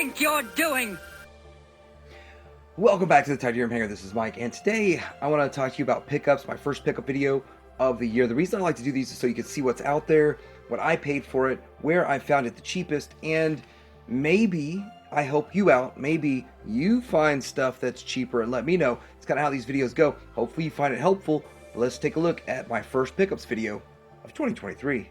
think you're doing? Welcome back to the Titanium Hanger. This is Mike, and today I want to talk to you about pickups, my first pickup video of the year. The reason I like to do these is so you can see what's out there, what I paid for it, where I found it the cheapest, and maybe I help you out. Maybe you find stuff that's cheaper and let me know. It's kind of how these videos go. Hopefully you find it helpful. Let's take a look at my first pickups video of 2023.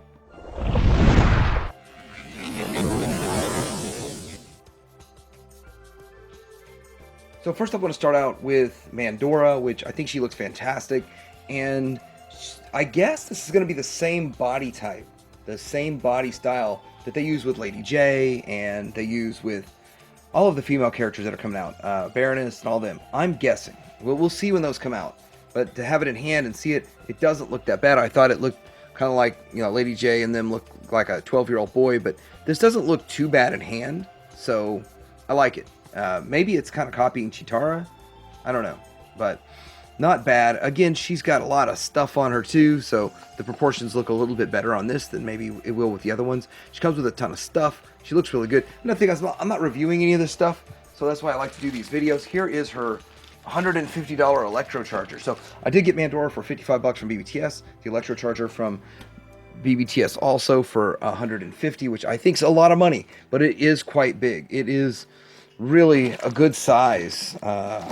So first I want to start out with Mandora, which I think she looks fantastic, and I guess this is going to be the same body type, the same body style that they use with Lady J, and they use with all of the female characters that are coming out, Baroness and all them. I'm guessing. We'll see when those come out, but to have it in hand and see it, it doesn't look that bad. I thought it looked kind of like, you know, Lady J and them look like a 12-year-old boy, but this doesn't look too bad in hand, so I like it. Maybe it's kind of copying Chitara. I don't know, but not bad. Again, she's got a lot of stuff on her too, so the proportions look a little bit better on this than maybe it will with the other ones. She comes with a ton of stuff. She looks really good. And I think I'm not reviewing any of this stuff, so that's why I like to do these videos. Here is her $150 electro charger. So I did get Mandora for 55 bucks from BBTS, the electro charger from BBTS also for 150, which I think is a lot of money, but it is quite big. It is really a good size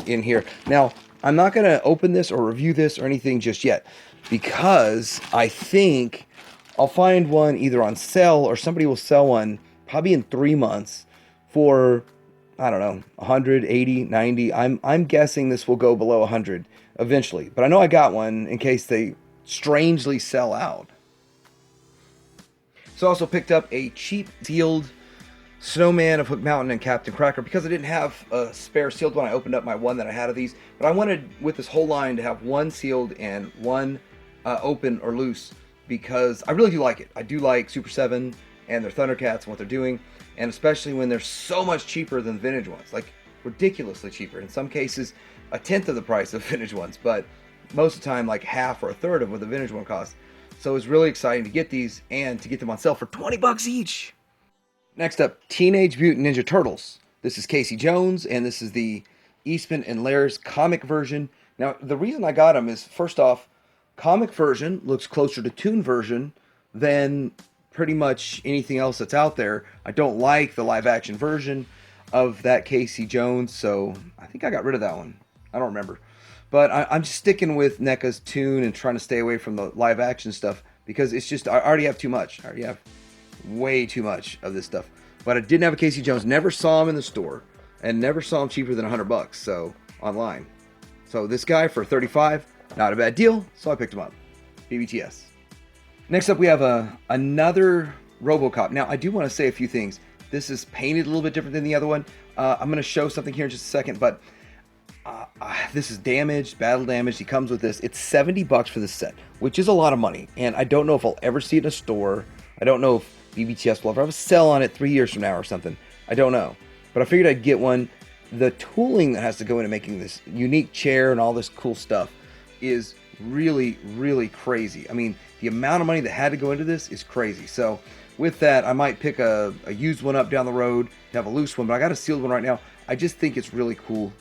in here. Now, I'm not going to open this or review this or anything just yet, because I think I'll find one either on sale or somebody will sell one probably in 3 months for, I don't know, 180, 90. I'm guessing this will go below 100 eventually, but I know I got one in case they strangely sell out. So I also picked up a cheap sealed Snowman of Hook Mountain and Captain Cracker because I didn't have a spare sealed one. I opened up my one that I had of these, but I wanted with this whole line to have one sealed and one open or loose, because I really do like it. I do like Super 7 and their Thundercats and what they're doing, and especially when they're so much cheaper than vintage ones, like ridiculously cheaper. In some cases, a tenth of the price of vintage ones, but most of the time like half or a third of what the vintage one costs. So it's really exciting to get these and to get them on sale for 20 bucks each. Next up, Teenage Mutant Ninja Turtles. This is Casey Jones, and this is the Eastman and Lair's comic version. Now, the reason I got them is, first off, comic version looks closer to toon version than pretty much anything else that's out there. I don't like the live-action version of that Casey Jones, so I think I got rid of that one. I don't remember. But I'm just sticking with NECA's toon and trying to stay away from the live-action stuff, because it's just, I already have too much. I already have way too much of this stuff. But I didn't have a Casey Jones. Never saw him in the store, and never saw him cheaper than 100 bucks. So online. So this guy for 35, not a bad deal. So I picked him up. BBTS. Next up, we have another Robocop. Now I do want to say a few things. This is painted a little bit different than the other one. I'm going to show something here in just a second, but this is damaged, battle damaged. He comes with this. It's 70 bucks for this set, which is a lot of money. And I don't know if I'll ever see it in a store. I don't know if BBTS will ever have a sell on it 3 years from now or something. I don't know. But I figured I'd get one. The tooling that has to go into making this unique chair and all this cool stuff is really, really crazy. I mean, the amount of money that had to go into this is crazy. So with that, I might pick a used one up down the road to have a loose one, but I got a sealed one right now. I just think it's really cool.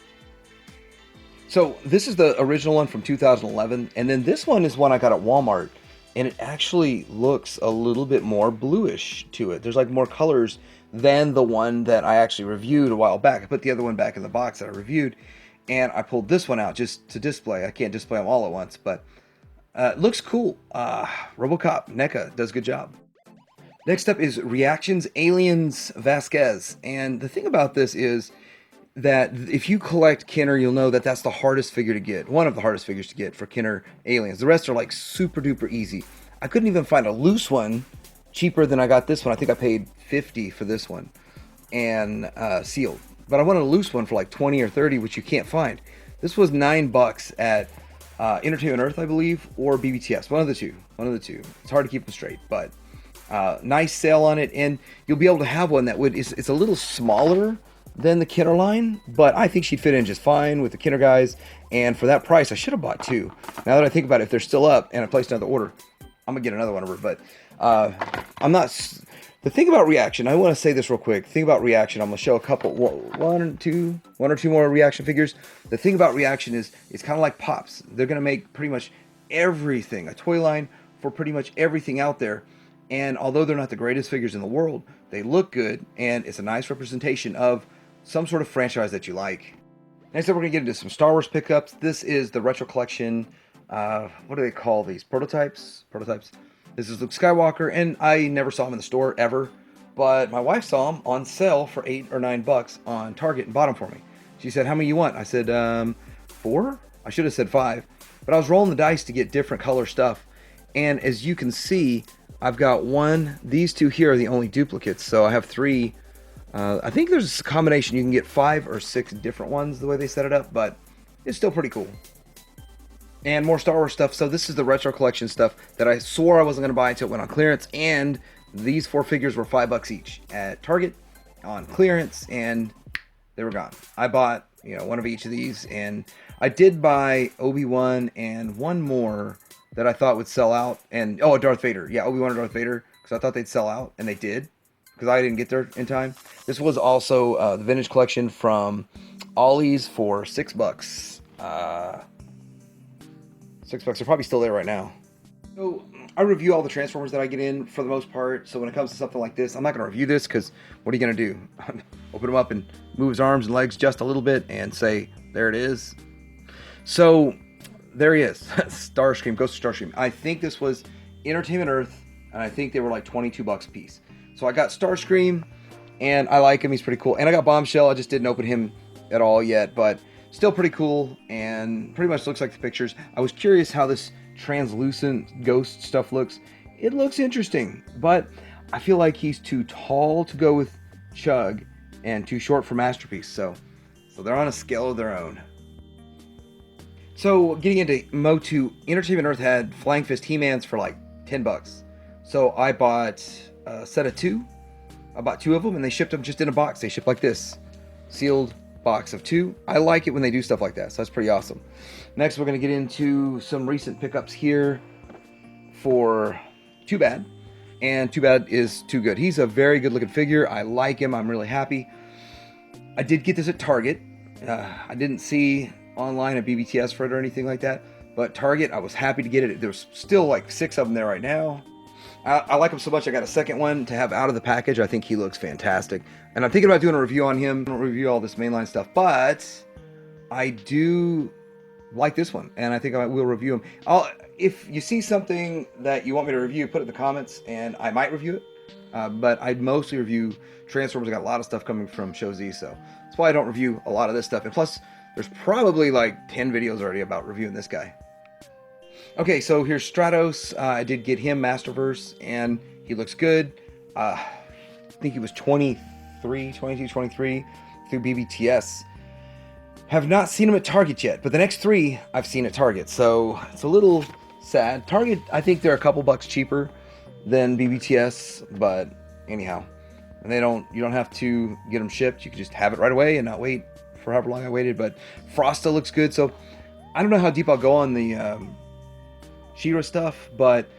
So this is the original one from 2011, and then this one is one I got at Walmart. And it actually looks a little bit more bluish to it. There's like more colors than the one that I actually reviewed a while back. I put the other one back in the box that I reviewed, and I pulled this one out just to display. I can't display them all at once, but it looks cool. Robocop, NECA does a good job. Next up is Reactions Aliens Vasquez. And the thing about this is that if you collect Kenner, you'll know that that's the hardest figure to get. One of the hardest figures to get for Kenner Aliens. The rest are like super duper easy. I couldn't even find a loose one cheaper than I got this one. I think I paid $50 for this one and sealed. But I wanted a loose one for like 20 or 30, which you can't find. This was 9 bucks at Entertainment Earth, I believe, or BBTS. One of the two. One of the two. It's hard to keep them straight, but nice sale on it, and you'll be able to have one that it's a little smaller than the Kenner line, but I think she'd fit in just fine with the Kenner guys. And for that price, I should have bought two. Now that I think about it, if they're still up and I placed another order, I'm gonna get another one of her. But I'm not The thing about reaction, I want to say this real quick. The thing about reaction, I'm going to show a couple, one or two more reaction figures. The thing about reaction is it's kind of like Pops. They're going to make pretty much everything, a toy line for pretty much everything out there. And although they're not the greatest figures in the world, they look good, and it's a nice representation of some sort of franchise that you like. Next up, we're going to get into some Star Wars pickups. This is the Retro Collection. What do they call these? Prototypes? This is Luke Skywalker, and I never saw him in the store ever, but my wife saw him on sale for $8 or $9 on Target and bought them for me. She said, how many you want? I said, 4? I should have said 5, but I was rolling the dice to get different color stuff, and as you can see, I've got one. These two here are the only duplicates, so I have 3. I think there's a combination. You can get 5 or 6 different ones the way they set it up, but it's still pretty cool. And more Star Wars stuff. So this is the Retro Collection stuff that I swore I wasn't going to buy until it went on clearance, and these 4 figures were $5 each at Target on clearance, and they were gone. I bought, one of each of these, and I did buy Obi-Wan and one more that I thought would sell out, and a Darth Vader. Yeah, Obi-Wan and Darth Vader, because I thought they'd sell out, and they did, because I didn't get there in time. This was also the vintage collection from Ollie's for $6. $6. They're probably still there right now. So I review all the Transformers that I get in for the most part. So when it comes to something like this, I'm not going to review this because what are you going to do? Open him up and move his arms and legs just a little bit and say, there it is. So there he is. Starscream, Ghost of Starscream. I think this was Entertainment Earth, and I think they were like $22 a piece. So I got Starscream, and I like him. He's pretty cool. And I got Bombshell. I just didn't open him at all yet, but still pretty cool, and pretty much looks like the pictures. I was curious how this translucent ghost stuff looks. It looks interesting, but I feel like he's too tall to go with Chug and too short for Masterpiece. So they're on a scale of their own. So getting into Motu, Entertainment Earth had Flying Fist He-Mans for like $10. So I bought a set of 2. I bought 2 of them, and they shipped them just in a box. They ship like this, sealed box of 2. I like it when they do stuff like that, so that's pretty awesome. Next, we're going to get into some recent pickups here for Too Bad, and Too Bad is too good. He's a very good looking figure. I like him. I'm really happy. I did get this at Target. I didn't see online a BBTS for it or anything like that, but Target, I was happy to get it. There's still like 6 of them there right now. I like him so much, I got a second one to have out of the package. I think he looks fantastic. And I'm thinking about doing a review on him. I don't review all this mainline stuff, but I do like this one, and I think I will review him. If you see something that you want me to review, put it in the comments, and I might review it. But I'd mostly review Transformers. I got a lot of stuff coming from Show Z, so that's why I don't review a lot of this stuff. And plus, there's probably like 10 videos already about reviewing this guy. Okay, so here's Stratos. I did get him Masterverse, and he looks good. I think he was 22, 23 through BBTS. Have not seen him at Target yet, but the next 3 I've seen at Target, so it's a little sad. Target, I think they're a couple bucks cheaper than BBTS, but anyhow, and you don't have to get them shipped. You can just have it right away and not wait for however long I waited. But Frosta looks good, so I don't know how deep I'll go on the She-Ra stuff, but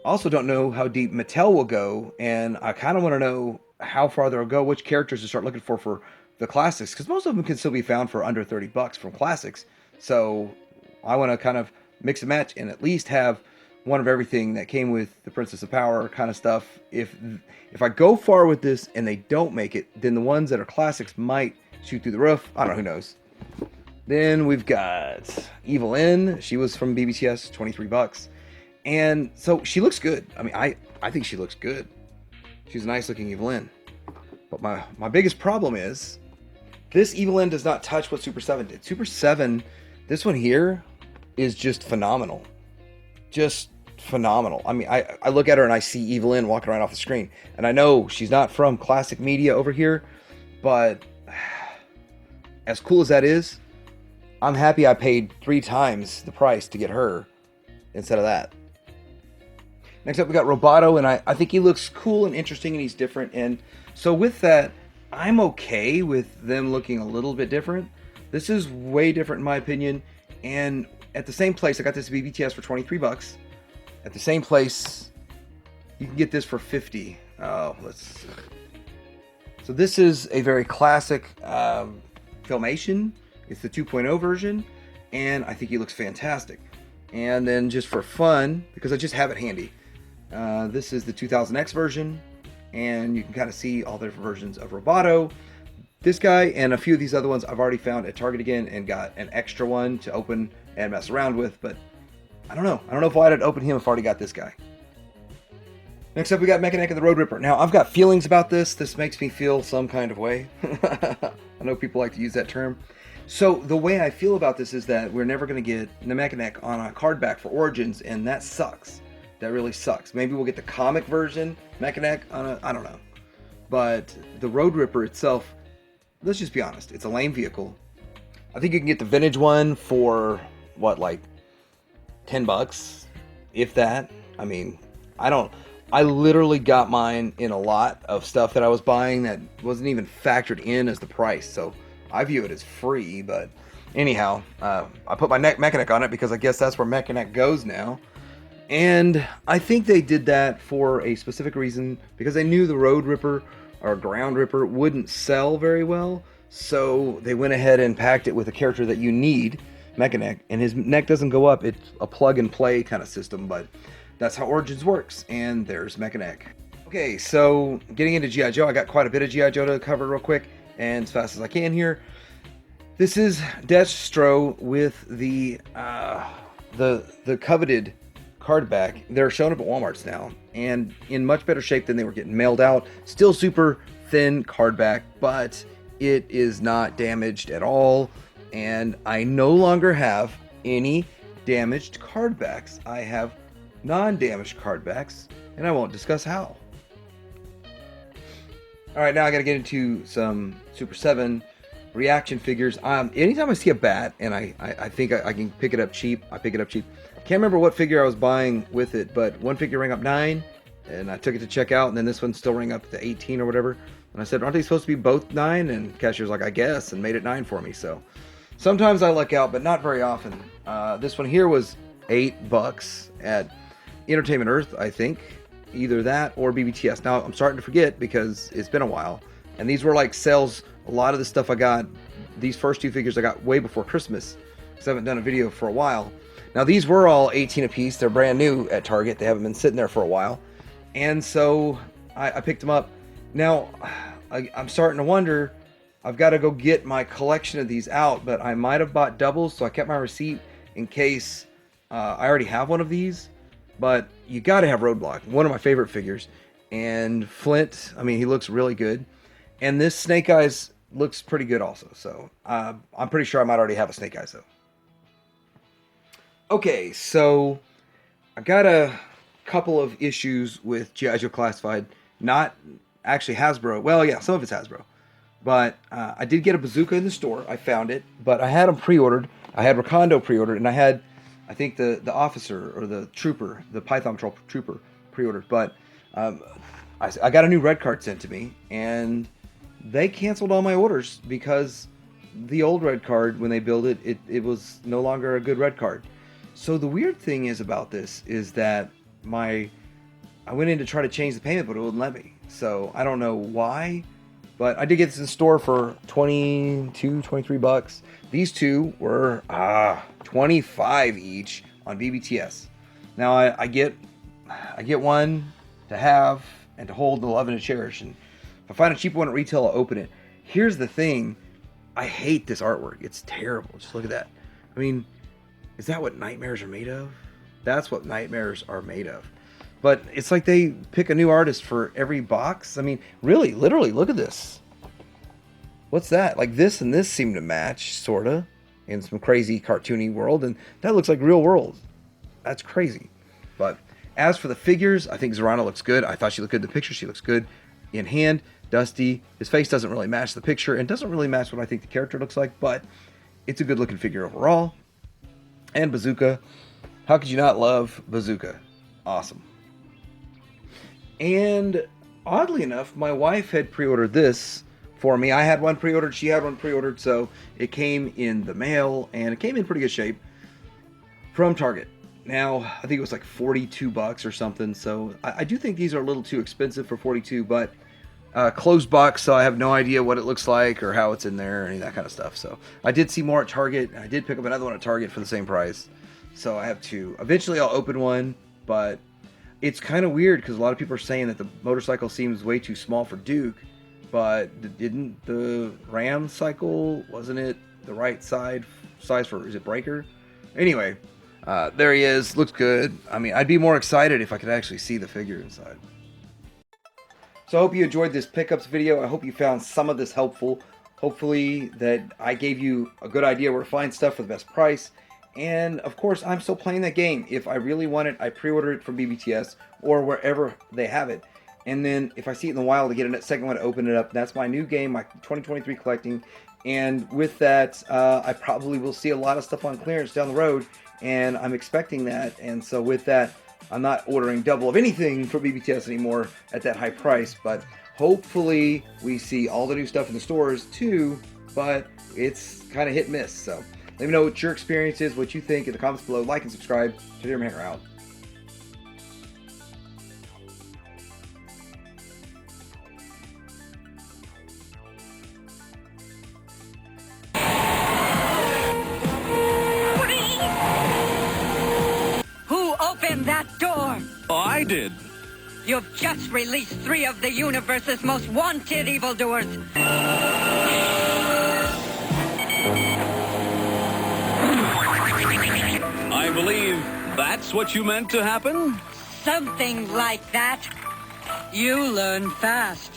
I also don't know how deep Mattel will go, and I kind of want to know how far they'll go, which characters to start looking for the classics, because most of them can still be found for under $30 from classics. So I want to kind of mix and match and at least have one of everything that came with the Princess of Power kind of stuff. If I go far with this and they don't make it, then the ones that are classics might shoot through the roof. I don't know, who knows. Then we've got Evil N. She was from BBTS, $23. And so she looks good. I mean, I think she looks good. She's a nice looking Evil N. But my biggest problem is this Evil N does not touch what Super 7 did. Super 7, this one here is just phenomenal. Just phenomenal. I mean, I look at her and I see Evil N walking around off the screen. And I know she's not from classic media over here, but as cool as that is, I'm happy I paid 3 times the price to get her instead of that. Next up, we got Roboto, and I think he looks cool and interesting, and he's different. And so with that, I'm okay with them looking a little bit different. This is way different in my opinion. And at the same place, I got this BBTS for $23. At the same place, you can get this for $50. Oh, let's see. So this is a very classic Filmation. It's the 2.0 version, and I think he looks fantastic. And then just for fun, because I just have it handy, this is the 2000X version, and you can kind of see all the different versions of Roboto. This guy and a few of these other ones I've already found at Target again and got an extra one to open and mess around with, but I don't know. I don't know if I'd open him if I already got this guy. Next up, we got Mechanic and the Road Ripper. Now, I've got feelings about this. This makes me feel some kind of way. I know people like to use that term. So, the way I feel about this is that we're never going to get the Mechanic on a card back for Origins, and that sucks. That really sucks. Maybe we'll get the comic version Mechanic on a... I don't know. But the Road Ripper itself, let's just be honest, it's a lame vehicle. I think you can get the vintage one for, what, like $10? If that. I mean, I literally got mine in a lot of stuff that I was buying that wasn't even factored in as the price, so I view it as free. But anyhow, I put my Mechanic on it because I guess that's where Mechanic goes now. And I think they did that for a specific reason, because they knew the Road Ripper or Ground Ripper wouldn't sell very well, so they went ahead and packed it with a character that you need, Mechanic, and his neck doesn't go up. It's a plug and play kind of system, but that's how Origins works, and there's Mechanic. Okay, so getting into G.I. Joe, I got quite a bit of G.I. Joe to cover real quick and as fast as I can here. This is Destro with the coveted card back. They're showing up at Walmart's now, and in much better shape than they were getting mailed out. Still super thin card back, but it is not damaged at all, and I no longer have any damaged card backs. I have non-damaged card backs, and I won't discuss how. Alright, now I gotta get into some Super 7 reaction figures. Anytime I see a bat and I think I can pick it up cheap, I pick it up cheap. Can't remember what figure I was buying with it, but one figure rang up 9, and I took it to check out, and then this one still rang up to 18 or whatever. And I said, aren't they supposed to be both 9? And cashier's like, I guess, and made it 9 for me. So sometimes I luck out, but not very often. This one here was $8 at Entertainment Earth, I think. Either that or BBTS. Now, I'm starting to forget because it's been a while. And these were like sales. A lot of the stuff I got, these first 2 figures I got way before Christmas, because I haven't done a video for a while. Now, these were all 18 a piece. They're brand new at Target. They haven't been sitting there for a while. And so I picked them up. Now, I'm starting to wonder, I've got to go get my collection of these out, but I might have bought doubles, so I kept my receipt in case I already have one of these. But you got to have Roadblock, one of my favorite figures. And Flint, I mean, he looks really good. And this Snake Eyes looks pretty good also. So I'm pretty sure I might already have a Snake Eyes, though. Okay, so I got a couple of issues with G.I. Joe Classified. Not actually Hasbro. Well, yeah, some of it's Hasbro. But I did get a bazooka in the store. I found it. But I had them pre-ordered. I had Recondo pre-ordered. And I had, I think, the officer or the trooper, the Python Patrol trooper pre-ordered. But I got a new red card sent to me. And they canceled all my orders because the old red card, when they built it, it was no longer a good red card. So the weird thing is about this is that I went in to try to change the payment, but it wouldn't let me. So I don't know why, but I did get this in store for $23. These two were $25 each on BBTS. Now I get one to have and to hold and love and to cherish. And if I find a cheaper one at retail, I'll open it. Here's the thing. I hate this artwork. It's terrible. Just look at that. I mean, is that what nightmares are made of? That's what nightmares are made of. But it's like they pick a new artist for every box. I mean, really, literally, look at this. What's that? Like this and this seem to match, sorta, in some crazy cartoony world. And that looks like real world. That's crazy. But as for the figures, I think Zorana looks good. I thought she looked good in the picture. She looks good in hand. Dusty. His face doesn't really match the picture and doesn't really match what I think the character looks like. But it's a good looking figure overall. And Bazooka. How could you not love Bazooka? Awesome. And oddly enough, my wife had pre-ordered this for me. I had one pre-ordered, she had one pre-ordered, so it came in the mail, and it came in pretty good shape from Target. now. I think it was like 42 bucks or something. So I do think these are a little too expensive for 42, but closed box, so I have no idea what it looks like or how it's in there or any of that kind of stuff. So I did see more at Target. I did pick up another one at Target for the same price. So I have two. Eventually I'll open one, but it's kind of weird because a lot of people are saying that the motorcycle seems way too small for Duke, but didn't the Ram cycle, wasn't it the right size for, is it Breaker? Anyway, there he is. Looks good. I mean, I'd be more excited if I could actually see the figure inside. So I hope you enjoyed this pickups video. I hope you found some of this helpful. Hopefully that I gave you a good idea where to find stuff for the best price. And of course, I'm still playing that game. If I really want it, I pre-order it from BBTS or wherever they have it. And then if I see it in the wild, to get a second one to open it up. That's my new game, my 2023 collecting. And with that, I probably will see a lot of stuff on clearance down the road. And I'm expecting that. And so with that, I'm not ordering double of anything for BBTS anymore at that high price. But hopefully we see all the new stuff in the stores too. But it's kind of hit and miss. So let me know what your experience is, what you think in the comments below. Like and subscribe. Today, Hanger out. Who opened that door? I did. You've just released 3 of the universe's most wanted evildoers. I believe that's what you meant to happen? Something like that. You learn fast.